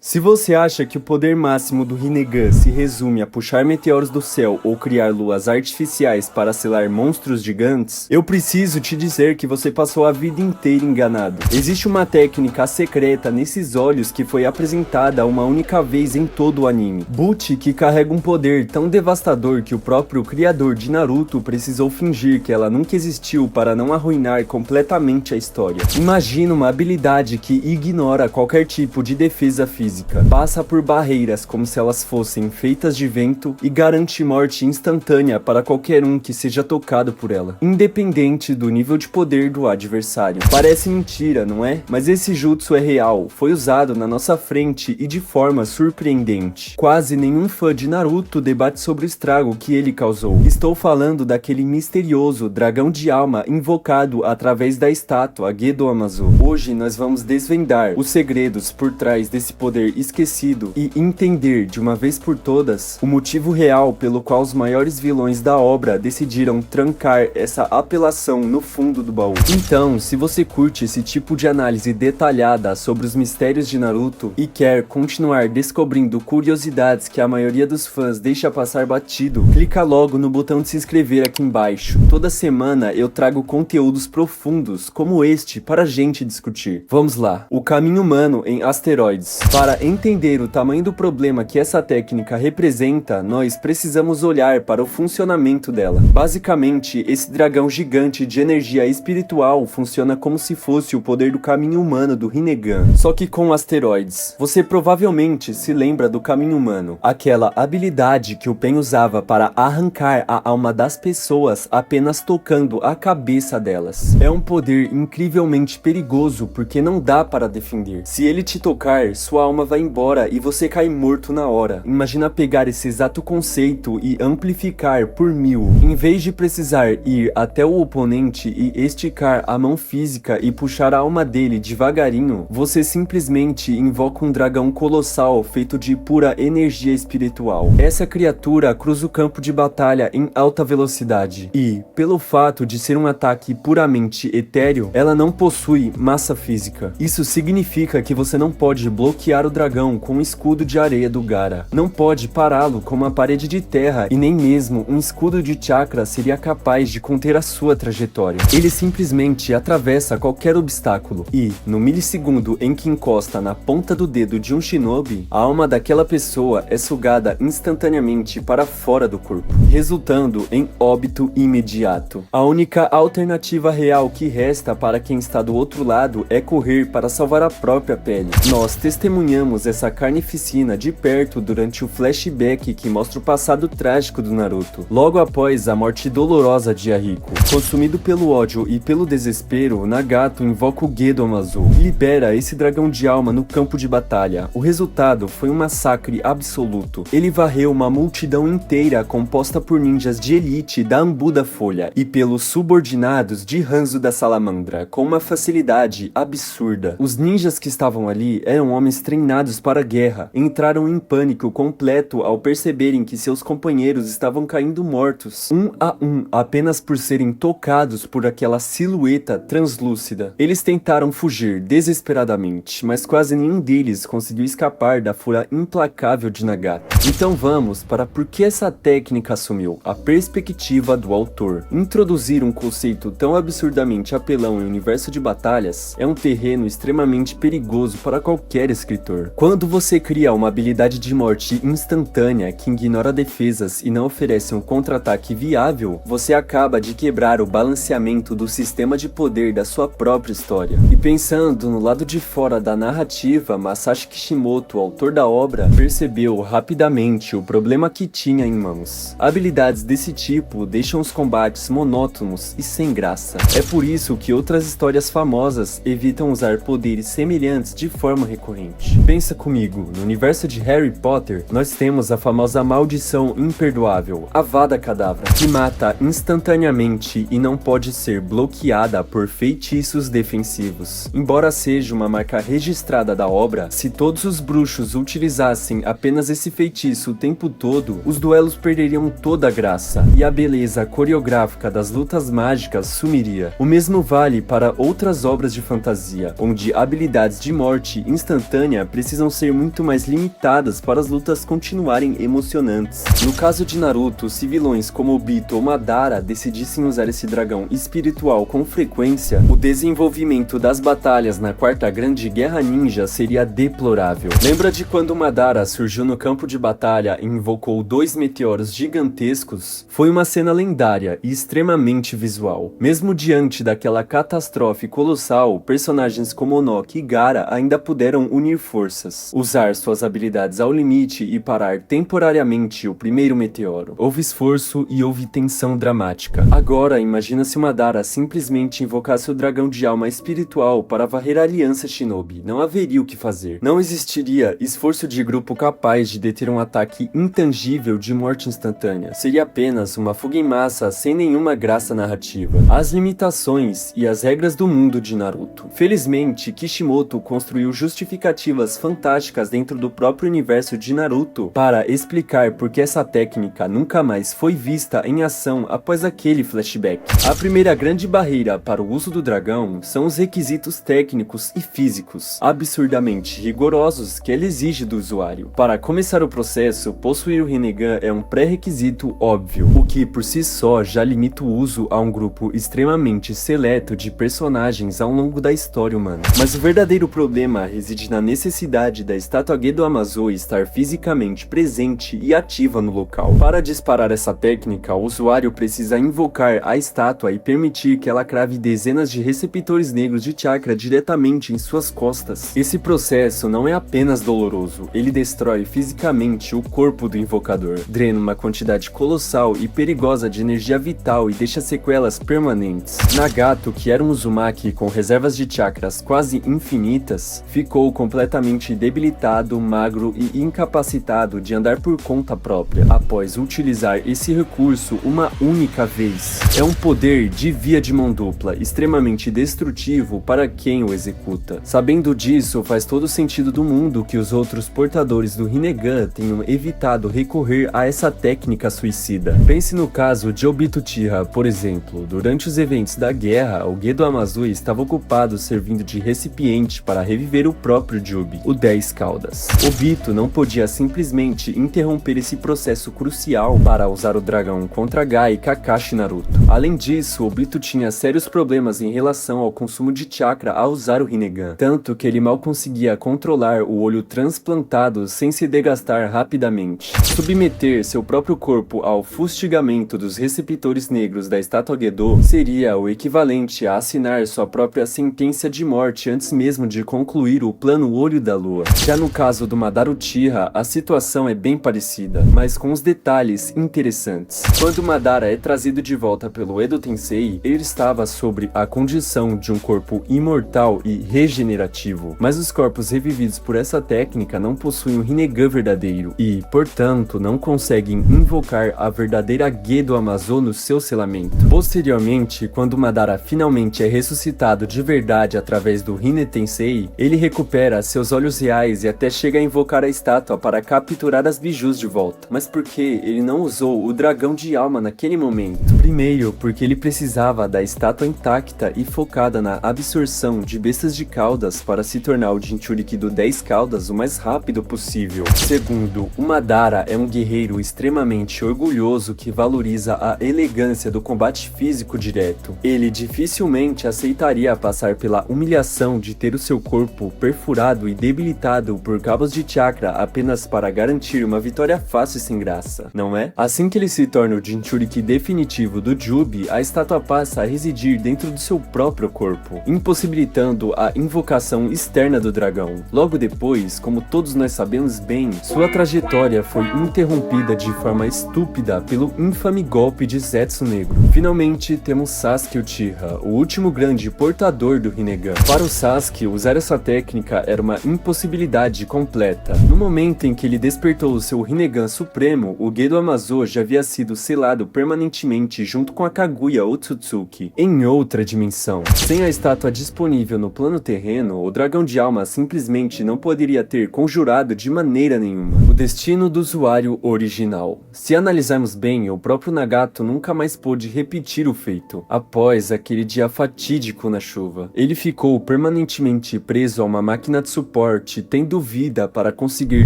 Se você acha que o poder máximo do Rinnegan se resume a puxar meteoros do céu ou criar luas artificiais para selar monstros gigantes, eu preciso te dizer que você passou a vida inteira enganado. Existe uma técnica secreta nesses olhos que foi apresentada uma única vez em todo o anime. Butch, que carrega um poder tão devastador que o próprio criador de Naruto precisou fingir que ela nunca existiu para não arruinar completamente a história. Imagina uma habilidade que ignora qualquer tipo de defesa física. Passa por barreiras como se elas fossem feitas de vento e garante morte instantânea para qualquer um que seja tocado por ela, independente do nível de poder do adversário. Parece mentira, não é? Mas esse jutsu é real, foi usado na nossa frente e de forma surpreendente. Quase nenhum fã de Naruto debate sobre o estrago que ele causou. Estou falando daquele misterioso dragão de alma invocado através da estátua Gedo Amazu. Hoje nós vamos desvendar os segredos por trás desse poder esquecido e entender de uma vez por todas o motivo real pelo qual os maiores vilões da obra decidiram trancar essa apelação no fundo do baú. Então, se você curte esse tipo de análise detalhada sobre os mistérios de Naruto e quer continuar descobrindo curiosidades que a maioria dos fãs deixa passar batido, clica logo no botão de se inscrever aqui embaixo. Toda semana eu trago conteúdos profundos como este para a gente discutir. Vamos lá. O caminho humano em asteroides. Para entender o tamanho do problema que essa técnica representa, nós precisamos olhar para o funcionamento dela. Basicamente, esse dragão gigante de energia espiritual funciona como se fosse o poder do caminho humano do Rinnegan, só que com asteroides. Você provavelmente se lembra do caminho humano, aquela habilidade que o Pen usava para arrancar a alma das pessoas apenas tocando a cabeça delas. É um poder incrivelmente perigoso porque não dá para defender. Se ele te tocar, sua alma vai embora e você cai morto na hora. Imagina pegar esse exato conceito e amplificar por 1000. Em vez de precisar ir até o oponente e esticar a mão física e puxar a alma dele devagarinho, você simplesmente invoca um dragão colossal feito de pura energia espiritual. Essa criatura cruza o campo de batalha em alta velocidade e, pelo fato de ser um ataque puramente etéreo, ela não possui massa física. Isso significa que você não pode bloquear o dragão com um escudo de areia do Gaara. Não pode pará-lo com uma parede de terra e nem mesmo um escudo de chakra seria capaz de conter a sua trajetória. Ele simplesmente atravessa qualquer obstáculo e, no milissegundo em que encosta na ponta do dedo de um shinobi, a alma daquela pessoa é sugada instantaneamente para fora do corpo, resultando em óbito imediato. A única alternativa real que resta para quem está do outro lado é correr para salvar a própria pele. Nós testemunhamos essa carnificina de perto durante o flashback que mostra o passado trágico do Naruto, logo após a morte dolorosa de Yahiko. Consumido pelo ódio e pelo desespero, Nagato invoca o Gedo Amazu e libera esse dragão de alma no campo de batalha. O resultado foi um massacre absoluto. Ele varreu uma multidão inteira composta por ninjas de elite da Anbu da Folha e pelos subordinados de Hanzo da Salamandra, com uma facilidade absurda. Os ninjas que estavam ali eram homens treinados para a guerra, entraram em pânico completo ao perceberem que seus companheiros estavam caindo mortos, um a um, apenas por serem tocados por aquela silhueta translúcida. Eles tentaram fugir desesperadamente, mas quase nenhum deles conseguiu escapar da fúria implacável de Nagato. Então vamos para por que essa técnica assumiu a perspectiva do autor. Introduzir um conceito tão absurdamente apelão em universo de batalhas é um terreno extremamente perigoso para qualquer escritor. Quando você cria uma habilidade de morte instantânea que ignora defesas e não oferece um contra-ataque viável, você acaba de quebrar o balanceamento do sistema de poder da sua própria história. E pensando no lado de fora da narrativa, Masashi Kishimoto, autor da obra, percebeu rapidamente o problema que tinha em mãos. Habilidades desse tipo deixam os combates monótonos e sem graça. É por isso que outras histórias famosas evitam usar poderes semelhantes de forma recorrente. Pensa comigo, no universo de Harry Potter, nós temos a famosa maldição imperdoável, Avada Kedavra, que mata instantaneamente e não pode ser bloqueada por feitiços defensivos. Embora seja uma marca registrada da obra, se todos os bruxos utilizassem apenas esse feitiço o tempo todo, os duelos perderiam toda a graça e a beleza coreográfica das lutas mágicas sumiria. O mesmo vale para outras obras de fantasia, onde habilidades de morte instantânea precisam ser muito mais limitadas para as lutas continuarem emocionantes. No caso de Naruto, se vilões como Obito ou Madara decidissem usar esse dragão espiritual com frequência, o desenvolvimento das batalhas na Quarta Grande Guerra Ninja seria deplorável. Lembra de quando Madara surgiu no campo de batalha e invocou 2 meteoros gigantescos? Foi uma cena lendária e extremamente visual. Mesmo diante daquela catástrofe colossal, personagens como Onoki e Gaara ainda puderam unir forças, usar suas habilidades ao limite e parar temporariamente o primeiro meteoro. Houve esforço e houve tensão dramática. Agora, imagina se Madara simplesmente invocasse o dragão de alma espiritual para varrer a aliança Shinobi. Não haveria o que fazer. Não existiria esforço de grupo capaz de deter um ataque intangível de morte instantânea. Seria apenas uma fuga em massa sem nenhuma graça narrativa. As limitações e as regras do mundo de Naruto. Felizmente, Kishimoto construiu justificativas fantásticas dentro do próprio universo de Naruto para explicar por que essa técnica nunca mais foi vista em ação após aquele flashback. A primeira grande barreira para o uso do dragão são os requisitos técnicos e físicos, absurdamente rigorosos que ele exige do usuário. Para começar o processo, possuir o Rinnegan é um pré-requisito óbvio, o que por si só já limita o uso a um grupo extremamente seleto de personagens ao longo da história humana. Mas o verdadeiro problema reside na necessidade da estátua Gedo Amazo estar fisicamente presente e ativa no local. Para disparar essa técnica, o usuário precisa invocar a estátua e permitir que ela crave dezenas de receptores negros de chakra diretamente em suas costas. Esse processo não é apenas doloroso, ele destrói fisicamente o corpo do invocador, drena uma quantidade colossal e perigosa de energia vital e deixa sequelas permanentes. Nagato, que era um Uzumaki com reservas de chakras quase infinitas, ficou completamente debilitado, magro e incapacitado de andar por conta própria, após utilizar esse recurso uma única vez. É um poder de via de mão dupla, extremamente destrutivo para quem o executa. Sabendo disso, faz todo o sentido do mundo que os outros portadores do Rinnegan tenham evitado recorrer a essa técnica suicida. Pense no caso de Obito Uchiha, por exemplo. Durante os eventos da guerra, o Gedo Amazo estava ocupado servindo de recipiente para reviver o próprio Jubi, o 10 Caudas. Obito não podia simplesmente interromper esse processo crucial para usar o dragão contra Gai, Kakashi e Naruto. Além disso, Obito tinha sérios problemas em relação ao consumo de chakra ao usar o Rinnegan, tanto que ele mal conseguia controlar o olho transplantado sem se desgastar rapidamente. Submeter seu próprio corpo ao fustigamento dos receptores negros da estátua Gedo seria o equivalente a assinar sua própria sentença de morte antes mesmo de concluir o plano Olho da Lua. Já no caso do Madara Uchiha, a situação é bem parecida, mas com os detalhes interessantes. Quando Madara é trazido de volta pelo Edo Tensei, ele estava sobre a condição de um corpo imortal e regenerativo, mas os corpos revividos por essa técnica não possuem um Rinnegan verdadeiro e, portanto, não conseguem invocar a verdadeira Gedo Amazo no seu selamento. Posteriormente, quando Madara finalmente é ressuscitado de verdade através do Rinne Tensei, ele recupera seus olhos reais e até chega a invocar a estátua para capturar as bijus de volta. Mas por que ele não usou o dragão de alma naquele momento? Primeiro, porque ele precisava da estátua intacta e focada na absorção de bestas de caudas para se tornar o Jinchuriki do 10 Caudas o mais rápido possível. Segundo, o Madara é um guerreiro extremamente orgulhoso que valoriza a elegância do combate físico direto. Ele dificilmente aceitaria passar pela humilhação de ter o seu corpo perfurado e debilitado por cabos de chakra apenas para garantir uma vitória fácil e sem graça, não é? Assim que ele se torna o Jinchuriki definitivo do Jubi, a estátua passa a residir dentro do seu próprio corpo, impossibilitando a invocação externa do dragão. Logo depois, como todos nós sabemos bem, sua trajetória foi interrompida de forma estúpida pelo infame golpe de Zetsu Negro. Finalmente, temos Sasuke Uchiha, o último grande portador do Rinnegan. Para o Sasuke, usar essa técnica era uma impossibilidade completa. No momento em que ele despertou o seu Rinnegan supremo, o Gedo Amazo já havia sido selado permanentemente junto com a Kaguya Otsutsuki, em outra dimensão. Sem a estátua disponível no plano terreno, o dragão de alma simplesmente não poderia ter conjurado de maneira nenhuma o destino do usuário original. Se analisarmos bem, o próprio Nagato nunca mais pôde repetir o feito. Após aquele dia fatídico na chuva, ele ficou permanentemente preso a uma máquina de suporte teleporte, tendo vida para conseguir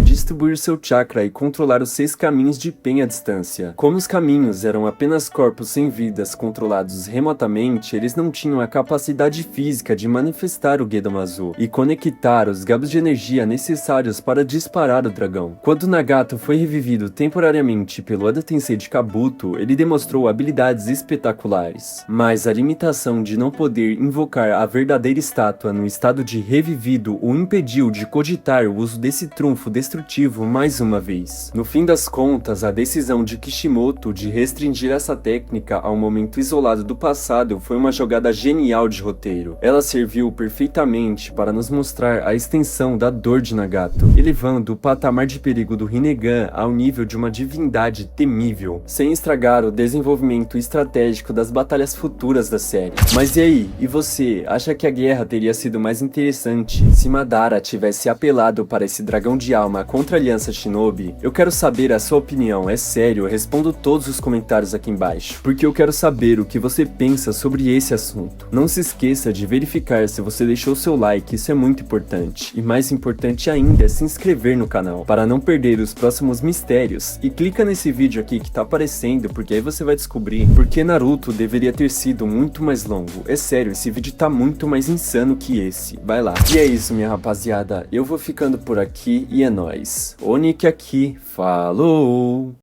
distribuir seu chakra e controlar os 6 caminhos de Pen à distância. Como os caminhos eram apenas corpos sem vidas controlados remotamente, eles não tinham a capacidade física de manifestar o Gedomazu e conectar os gabos de energia necessários para disparar o dragão. Quando Nagato foi revivido temporariamente pelo Oda Tensei de Kabuto, ele demonstrou habilidades espetaculares, mas a limitação de não poder invocar a verdadeira estátua no estado de revivido o impediu de cogitar o uso desse trunfo destrutivo mais uma vez. No fim das contas, a decisão de Kishimoto de restringir essa técnica a um momento isolado do passado foi uma jogada genial de roteiro. Ela serviu perfeitamente para nos mostrar a extensão da dor de Nagato, elevando o patamar de perigo do Rinnegan ao nível de uma divindade temível, sem estragar o desenvolvimento estratégico das batalhas futuras da série. Mas e aí? E você? Acha que a guerra teria sido mais interessante se Madara tivesse apelado para esse dragão de alma contra a Aliança Shinobi? Eu quero saber a sua opinião, é sério, respondo todos os comentários aqui embaixo, porque eu quero saber o que você pensa sobre esse assunto. Não se esqueça de verificar se você deixou seu like, isso é muito importante. E mais importante ainda é se inscrever no canal, para não perder os próximos mistérios. E clica nesse vídeo aqui que tá aparecendo, porque aí você vai descobrir porque Naruto deveria ter sido muito mais longo. É sério, esse vídeo tá muito mais insano que esse. Vai lá. E é isso, minha rapaziada. Eu vou ficando por aqui e é nóis. Onik aqui. Falou!